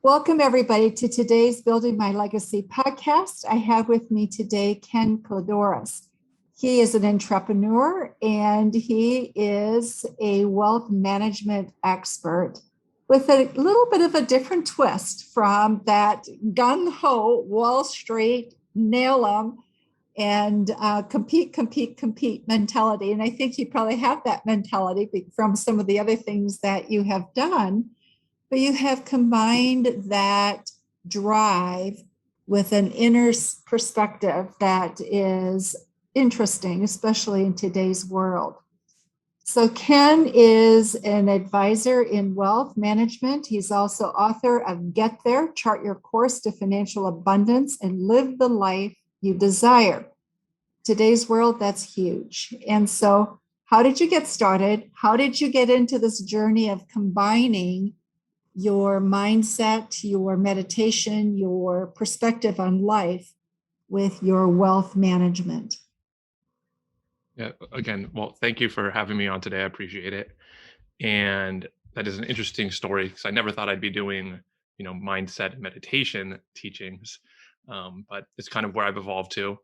Welcome, everybody, to today's Building My Legacy podcast. I have with me today Ken Kladouris. He is an entrepreneur and he is a wealth management expert with a little bit of a different twist from that gung-ho Wall Street, nail 'em, and compete mentality. And I think you probably have that mentality from some of the other things that you have done. But you have combined that drive with an inner perspective that is interesting, especially in today's world. So Ken is an advisor in wealth management. He's also author of Get There, Chart Your Course to Financial Abundance and Live the Life You Desire. Today's world, that's huge. And so how did you get started? How did you get into this journey of combining your mindset, your meditation, your perspective on life with your wealth management? Yeah, again, well, thank you for having me on today. I appreciate it. And that is an interesting story because I never thought I'd be doing, mindset and meditation teachings. But it's kind of where I've evolved to.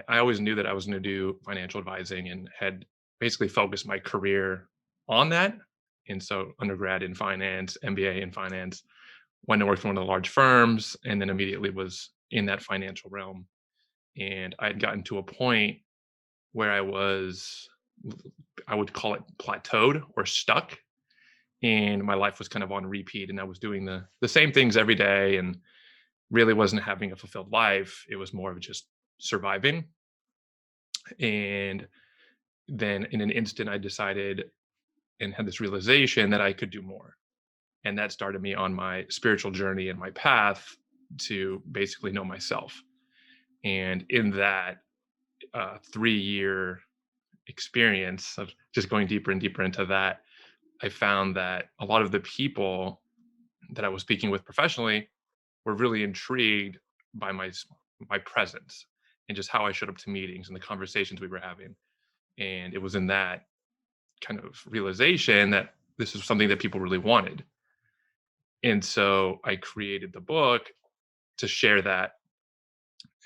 I always knew that I was going to do financial advising and had basically focused my career on that. And so undergrad in finance, MBA in finance, went to work for one of the large firms, and then immediately was in that financial realm. And I had gotten to a point where I would call it plateaued or stuck. And my life was kind of on repeat. And I was doing the same things every day and really wasn't having a fulfilled life. It was more of just surviving. And then in an instant, I decided and had this realization that I could do more. And that started me on my spiritual journey and my path to basically know myself. And in that 3-year experience of just going deeper and deeper into that, I found that a lot of the people that I was speaking with professionally were really intrigued by my presence and just how I showed up to meetings and the conversations we were having. And it was in that kind of realization that this is something that people really wanted. And so I created the book to share that.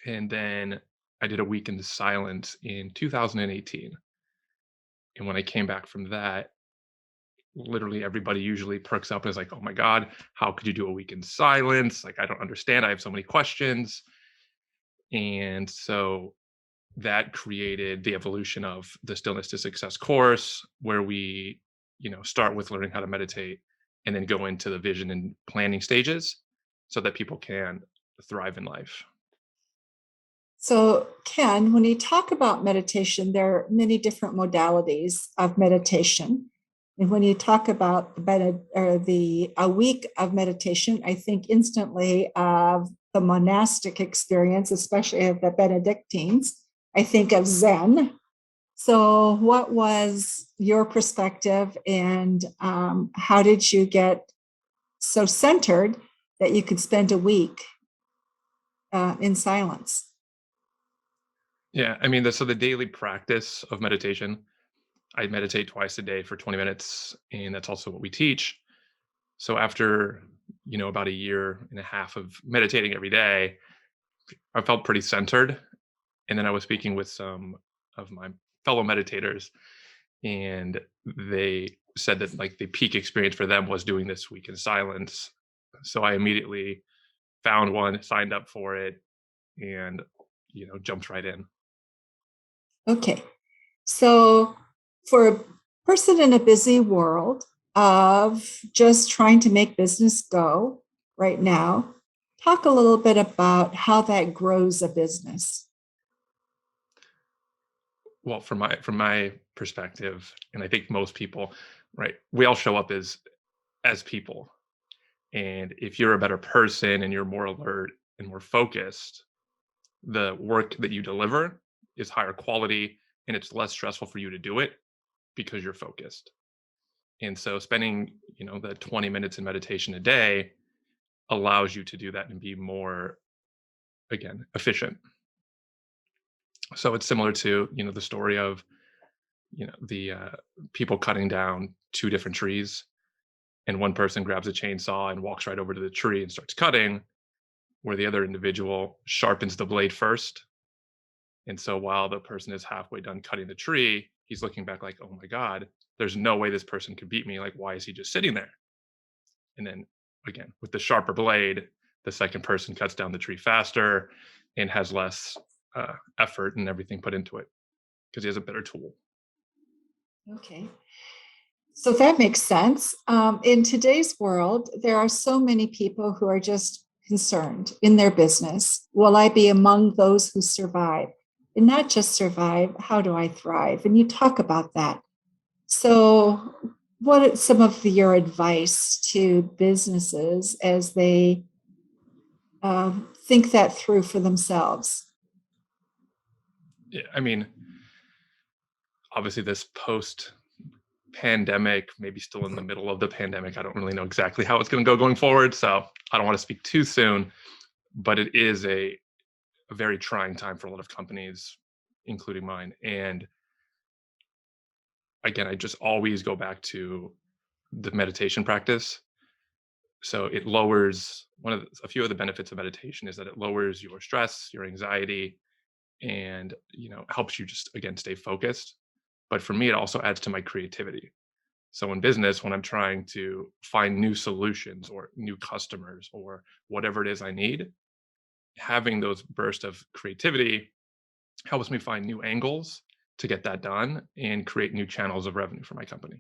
And then I did a week in silence in 2018. And when I came back from that, literally everybody usually perks up and is like, oh my God, how could you do a week in silence? Like, I don't understand. I have so many questions. And so that created the evolution of the Stillness to Success course, where we, start with learning how to meditate and then go into the vision and planning stages so that people can thrive in life. So, Ken, when you talk about meditation, there are many different modalities of meditation. And when you talk about a week of meditation, I think instantly of the monastic experience, especially of the Benedictines. I think of Zen. So, what was your perspective, and how did you get so centered that you could spend a week in silence? Yeah, I mean, so the daily practice of meditation, I meditate twice a day for 20 minutes, and that's also what we teach. So after, about a year and a half of meditating every day, I felt pretty centered. And then I was speaking with some of my fellow meditators, and they said that like the peak experience for them was doing this week in silence. So I immediately found one, signed up for it, and jumped right in. Okay. So, for a person in a busy world of just trying to make business go right now, talk a little bit about how that grows a business. Well, from my perspective, and I think most people, right, we all show up as people. And if you're a better person and you're more alert and more focused, the work that you deliver is higher quality and it's less stressful for you to do it because you're focused. And so spending, the 20 minutes in meditation a day allows you to do that and be more, again, efficient. So it's similar to, the story of, the people cutting down two different trees. and one person grabs a chainsaw and walks right over to the tree and starts cutting, where the other individual sharpens the blade first. And so while the person is halfway done cutting the tree, he's looking back like, oh my God, there's no way this person could beat me. Like, why is he just sitting there? And then again, with the sharper blade, the second person cuts down the tree faster and has less effort and everything put into it because he has a better tool. Okay. So that makes sense. In today's world, there are so many people who are just concerned in their business. Will I be among those who survive? And not just survive, how do I thrive? And you talk about that. So, what is some of your advice to businesses as they think that through for themselves? Yeah, I mean, obviously, this post pandemic, maybe still in the middle of the pandemic. I don't really know exactly how it's going to go going forward. So I don't want to speak too soon, but it is a very trying time for a lot of companies, including mine. And again, I just always go back to the meditation practice. So it lowers a few of the benefits of meditation is that it lowers your stress, your anxiety, and helps you just again stay focused. But for me, it also adds to my creativity. So in business, when I'm trying to find new solutions or new customers or whatever it is I need, having those bursts of creativity helps me find new angles to get that done and create new channels of revenue for my company.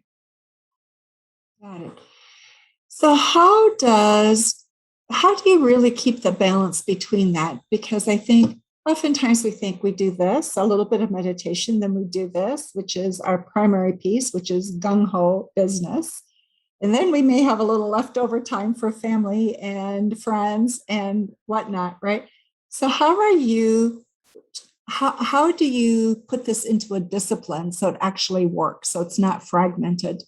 Got it. So how do you really keep the balance between that? Because I think oftentimes we think we do this, a little bit of meditation, then we do this, which is our primary piece, which is gung-ho business. And then we may have a little leftover time for family and friends and whatnot, right? So how do you put this into a discipline so it actually works, so it's not fragmented?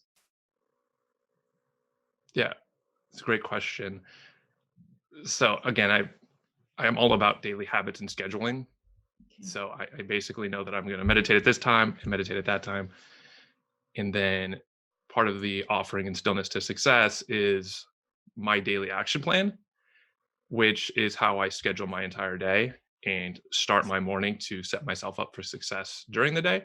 Yeah, it's a great question. So again, I am all about daily habits and scheduling. So I basically know that I'm going to meditate at this time and meditate at that time. And then part of the offering in Stillness to Success is my daily action plan, which is how I schedule my entire day and start my morning to set myself up for success during the day.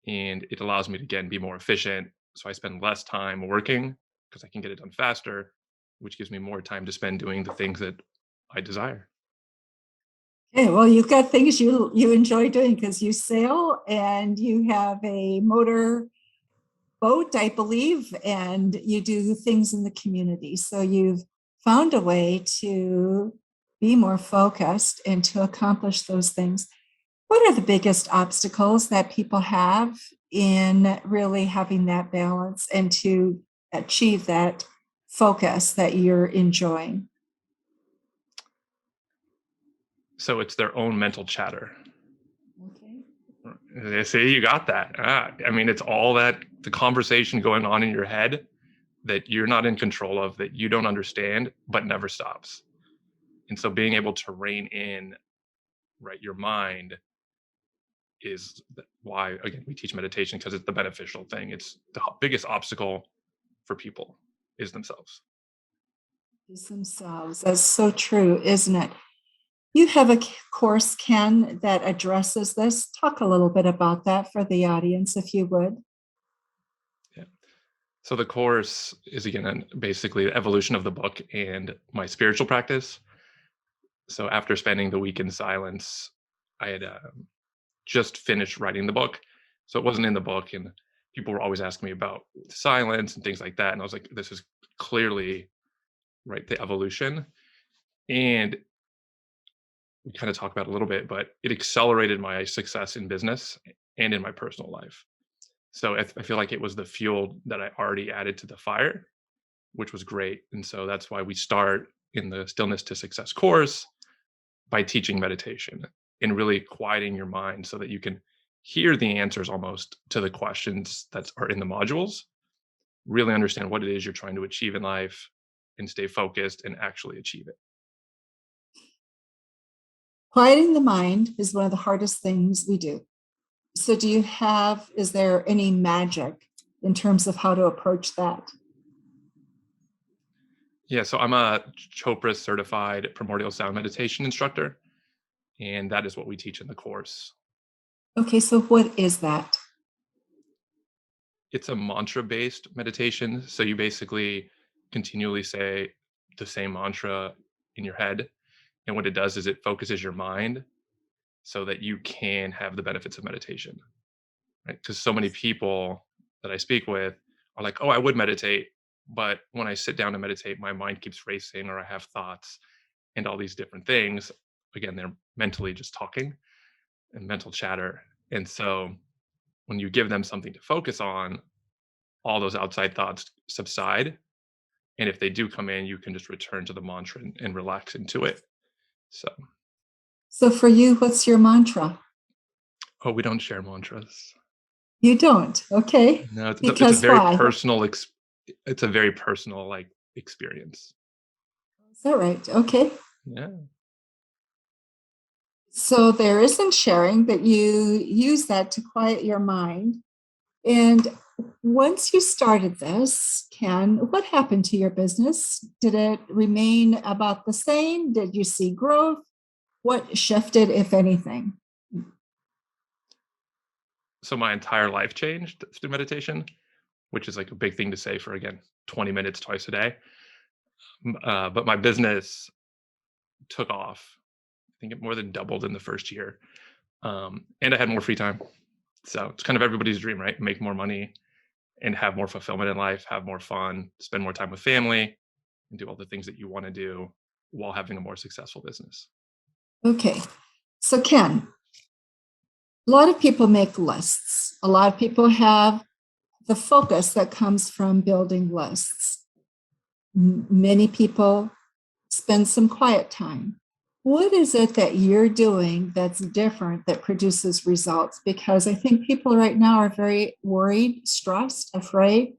And it allows me to, again, be more efficient. So I spend less time working because I can get it done faster, which gives me more time to spend doing the things that I desire. Okay, well, you've got things you enjoy doing because you sail and you have a motor boat, I believe, and you do things in the community. So you've found a way to be more focused and to accomplish those things. What are the biggest obstacles that people have in really having that balance and to achieve that focus that you're enjoying? So it's their own mental chatter. Okay. See, you got that. I mean, it's all the conversation going on in your head that you're not in control of, that you don't understand, but never stops. And so being able to rein in, right, your mind is why, again, we teach meditation, because it's the beneficial thing. It's the biggest obstacle for people is themselves. Is themselves. That's so true, isn't it? You have a course, Ken, that addresses this. Talk a little bit about that for the audience, if you would. Yeah. So the course is, again, basically the evolution of the book and my spiritual practice. So after spending the week in silence, I had just finished writing the book. So it wasn't in the book. And people were always asking me about silence and things like that. And I was like, this is clearly, right, the evolution. And we kind of talked about it a little bit, but it accelerated my success in business and in my personal life. So I feel like it was the fuel that I already added to the fire, which was great. And so that's why we start in the Stillness to Success course by teaching meditation and really quieting your mind so that you can hear the answers almost to the questions that are in the modules, really understand what it is you're trying to achieve in life and stay focused and actually achieve it. Quieting the mind is one of the hardest things we do. So is there any magic in terms of how to approach that? Yeah, so I'm a Chopra certified primordial sound meditation instructor, and that is what we teach in the course. Okay, so what is that? It's a mantra based meditation. So you basically continually say the same mantra in your head. And what it does is it focuses your mind so that you can have the benefits of meditation, right? Because so many people that I speak with are like, oh, I would meditate. But when I sit down to meditate, my mind keeps racing or I have thoughts and all these different things. Again, they're mentally just talking and mental chatter. And so when you give them something to focus on, all those outside thoughts subside. And if they do come in, you can just return to the mantra and relax into it. So, So for you, what's your mantra? oh, we don't share mantras. You don't. Okay. No, it's a Because very why? personal, it's a very personal like experience. Is that right? Okay. Yeah. So there isn't sharing, but you use that to quiet your mind. And once you started this, Ken, what happened to your business? Did it remain about the same? Did you see growth? What shifted, if anything? So my entire life changed through meditation, which is like a big thing to say for, again, 20 minutes twice a day. But my business took off. I think it more than doubled in the first year. And I had more free time. So it's kind of everybody's dream, right? Make more money and have more fulfillment in life, have more fun, spend more time with family, and do all the things that you want to do while having a more successful business. Okay. So, Ken, a lot of people make lists. A lot of people have the focus that comes from building lists. Many people spend some quiet time. What is it that you're doing that's different that produces results? Because I think people right now are very worried, stressed, afraid.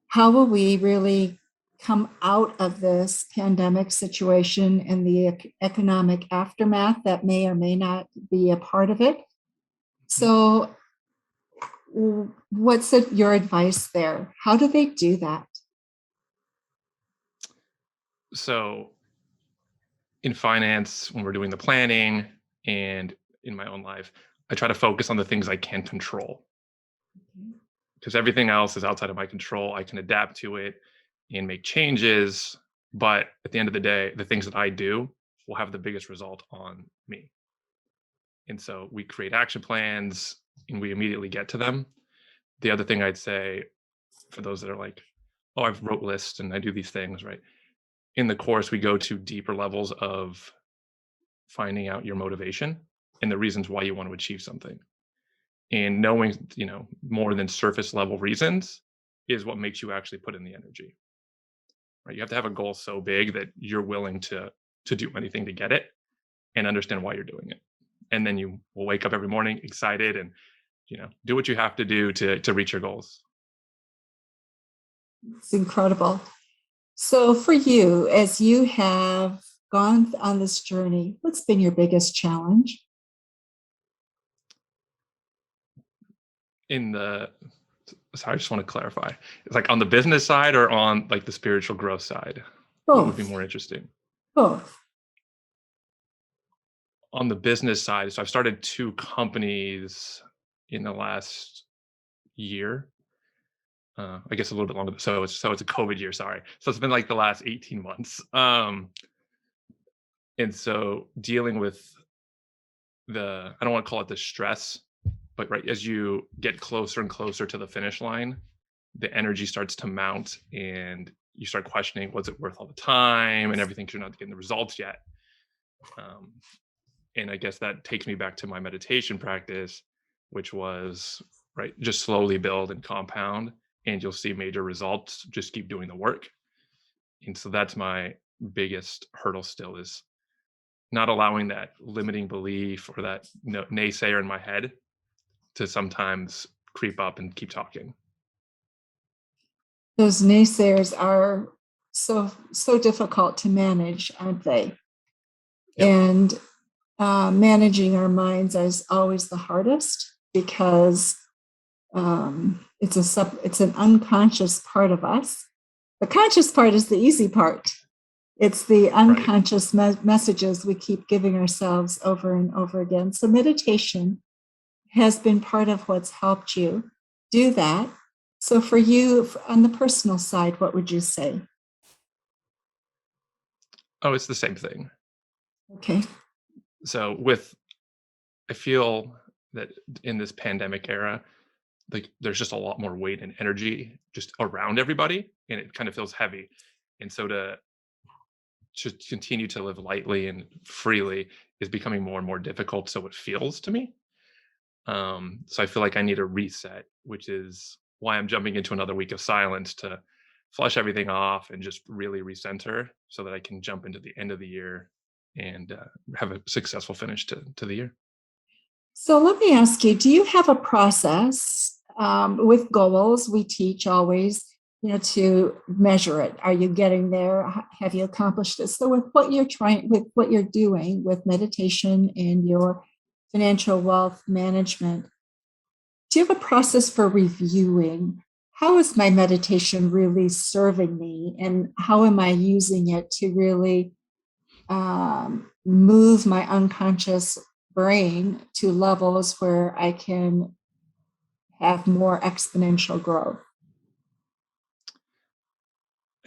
How will we really come out of this pandemic situation and the economic aftermath that may or may not be a part of it? Mhm. So, what's your advice there? How do they do that? So in finance, when we're doing the planning and in my own life, I try to focus on the things I can control because everything else is outside of my control. I can adapt to it and make changes. But at the end of the day, the things that I do will have the biggest result on me. And so we create action plans and we immediately get to them. The other thing I'd say for those that are like, oh, I've wrote lists and I do these things, right? In the course, we go to deeper levels of finding out your motivation and the reasons why you want to achieve something. And knowing, more than surface level reasons is what makes you actually put in the energy. Right? You have to have a goal so big that you're willing to do anything to get it and understand why you're doing it. And then you will wake up every morning excited and do what you have to do to reach your goals. It's incredible. So, for you, as you have gone on this journey, what's been your biggest challenge? In the Sorry, I just want to clarify. It's like on the business side or on like the spiritual growth side? What would be Both. more interesting? Both. On the business side, so I've started 2 companies in the last year. I guess a little bit longer. So it's a COVID year, sorry. So it's been like the last 18 months. And so dealing with I don't want to call it the stress, but right as you get closer and closer to the finish line, the energy starts to mount and you start questioning, was it worth all the time and everything 'cause you're not getting the results yet. Um, and I guess that takes me back to my meditation practice, which was right, just slowly build and compound, and you'll see major results. Just keep doing the work. And so that's my biggest hurdle still is not allowing that limiting belief or that naysayer in my head to sometimes creep up and keep talking. Those naysayers are so difficult to manage, aren't they? Yep. And managing our minds is always the hardest because it's an unconscious part of us. The conscious part is the easy part. It's the Right. unconscious messages we keep giving ourselves over and over again. So meditation has been part of what's helped you do that. So for you, on the personal side, what would you say? Oh, it's the same thing. Okay. So I feel that in this pandemic era, like there's just a lot more weight and energy just around everybody, and it kind of feels heavy. And so to continue to live lightly and freely is becoming more and more difficult. So it feels to me. So I feel like I need a reset, which is why I'm jumping into another week of silence to flush everything off and just really recenter so that I can jump into the end of the year and have a successful finish to the year. So let me ask you, do you have a process with goals? We teach always, to measure it. Are you getting there? Have you accomplished this? So with what you're doing with meditation and your financial wealth management, do you have a process for reviewing how is my meditation really serving me and how am I using it to really move my unconscious brain to levels where I can have more exponential growth?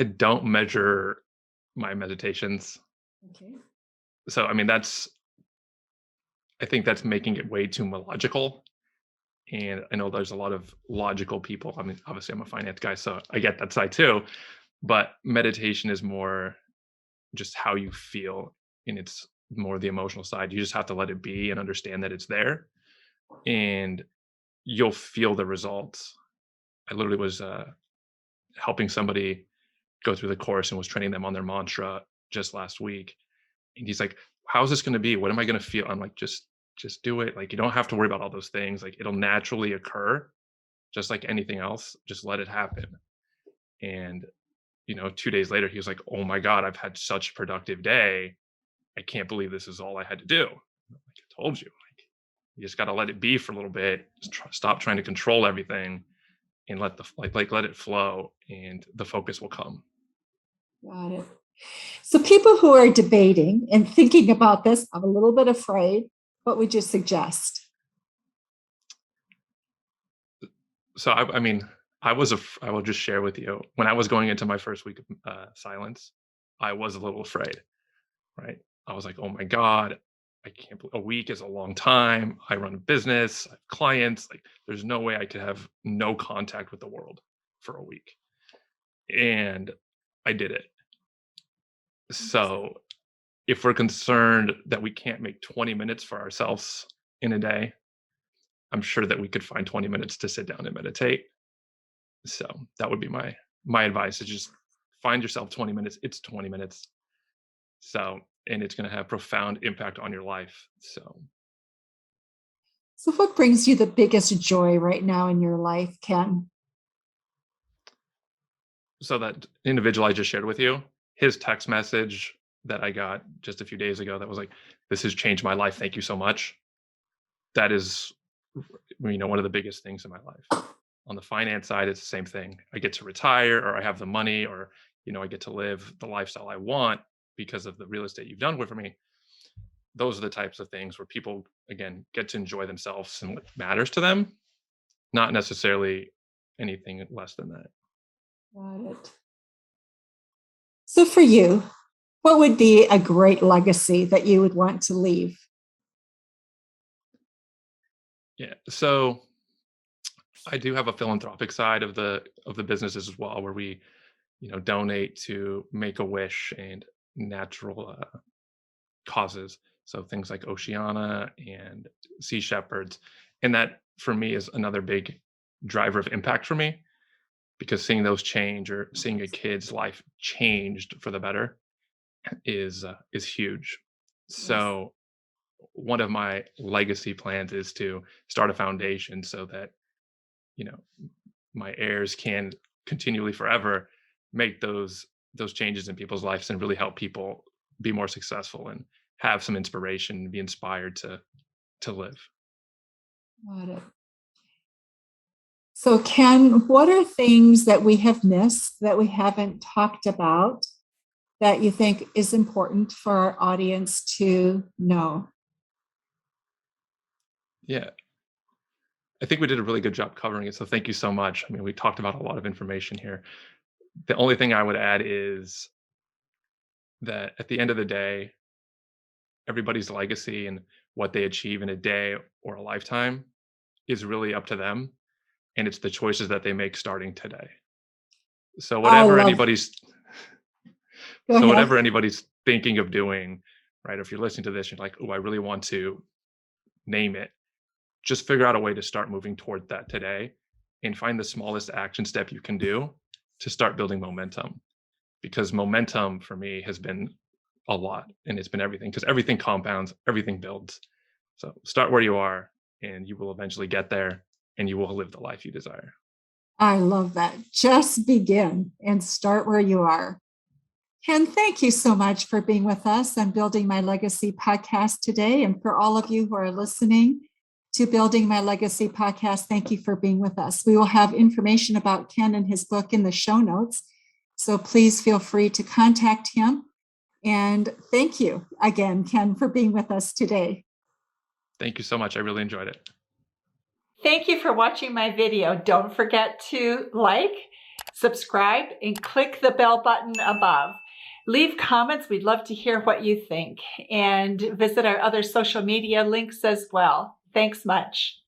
I don't measure my meditations. Okay. So, I mean, I think that's making it way too logical. And I know there's a lot of logical people. I mean, obviously, I'm a finance guy, so I get that side too. But meditation is more just how you feel, and it's more the emotional side. You just have to let it be and understand that it's there, and you'll feel the results. I literally was helping somebody go through the course and was training them on their mantra just last week, and he's like, "How's this going to be? What am I going to feel?" I'm like, "Just do it. Like you don't have to worry about all those things. Like it'll naturally occur, just like anything else. Just let it happen." And 2 days later, he was like, "Oh my god, I've had such a productive day. I can't believe this is all I had to do." I'm like, I told you, like, you just got to let it be for a little bit. Just stop trying to control everything and let let it flow, and the focus will come. Got it. So, people who are debating and thinking about this, I'm a little bit afraid. What would you suggest? So I mean, I will just share with you when I was going into my first week of silence, I was a little afraid, right? I was like, "Oh my god, I can't believe a week is a long time. I run a business, I have clients. Like, there's no way I could have no contact with the world for a week." And I did it. So if we're concerned that we can't make 20 minutes for ourselves in a day, I'm sure that we could find 20 minutes to sit down and meditate. So that would be my advice is just find yourself 20 minutes. It's 20 minutes. So and it's going to have profound impact on your life. So, what brings you the biggest joy right now in your life, Ken? So that individual I just shared with you, his text message that I got just a few days ago that was like, "This has changed my life. Thank you so much." That is, one of the biggest things in my life. On the finance side, it's the same thing. I get to retire, or I have the money, or I get to live the lifestyle I want because of the real estate you've done with for me. Those are the types of things where people again get to enjoy themselves and what matters to them, not necessarily anything less than that. Got it. So, for you, what would be a great legacy that you would want to leave? Yeah. So I do have a philanthropic side of the businesses as well, where we donate to Make a Wish and natural causes. So things like Oceana and Sea Shepherds. And that for me is another big driver of impact for me because seeing those change or seeing a kid's life changed for the better is huge. Yes. So one of my legacy plans is to start a foundation so that you know my heirs can continually forever make those changes in people's lives and really help people be more successful and have some inspiration, be inspired to live. Got it. So, Ken, what are things that we have missed that we haven't talked about that you think is important for our audience to know? Yeah, I think we did a really good job covering it. So thank you so much. I mean, we talked about a lot of information here. The only thing I would add is that at the end of the day, everybody's legacy and what they achieve in a day or a lifetime is really up to them. And it's the choices that they make starting today. So I whatever love, anybody's go so ahead. whatever anybody's thinking of doing, right? If you're listening to this, you're like, oh, I really want to name it. Just figure out a way to start moving toward that today and find the smallest action step you can do to start building momentum. Because momentum for me has been a lot and it's been everything because everything compounds, everything builds. So start where you are and you will eventually get there and you will live the life you desire. I love that. Just begin and start where you are. Ken, thank you so much for being with us on Building My Legacy podcast today. And for all of you who are listening to Building My Legacy podcast, thank you for being with us. We will have information about Ken and his book in the show notes. So please feel free to contact him. And thank you again, Ken, for being with us today. Thank you so much. I really enjoyed it. Thank you for watching my video. Don't forget to like, subscribe, and click the bell button above. Leave comments. We'd love to hear what you think. And visit our other social media links as well. Thanks much.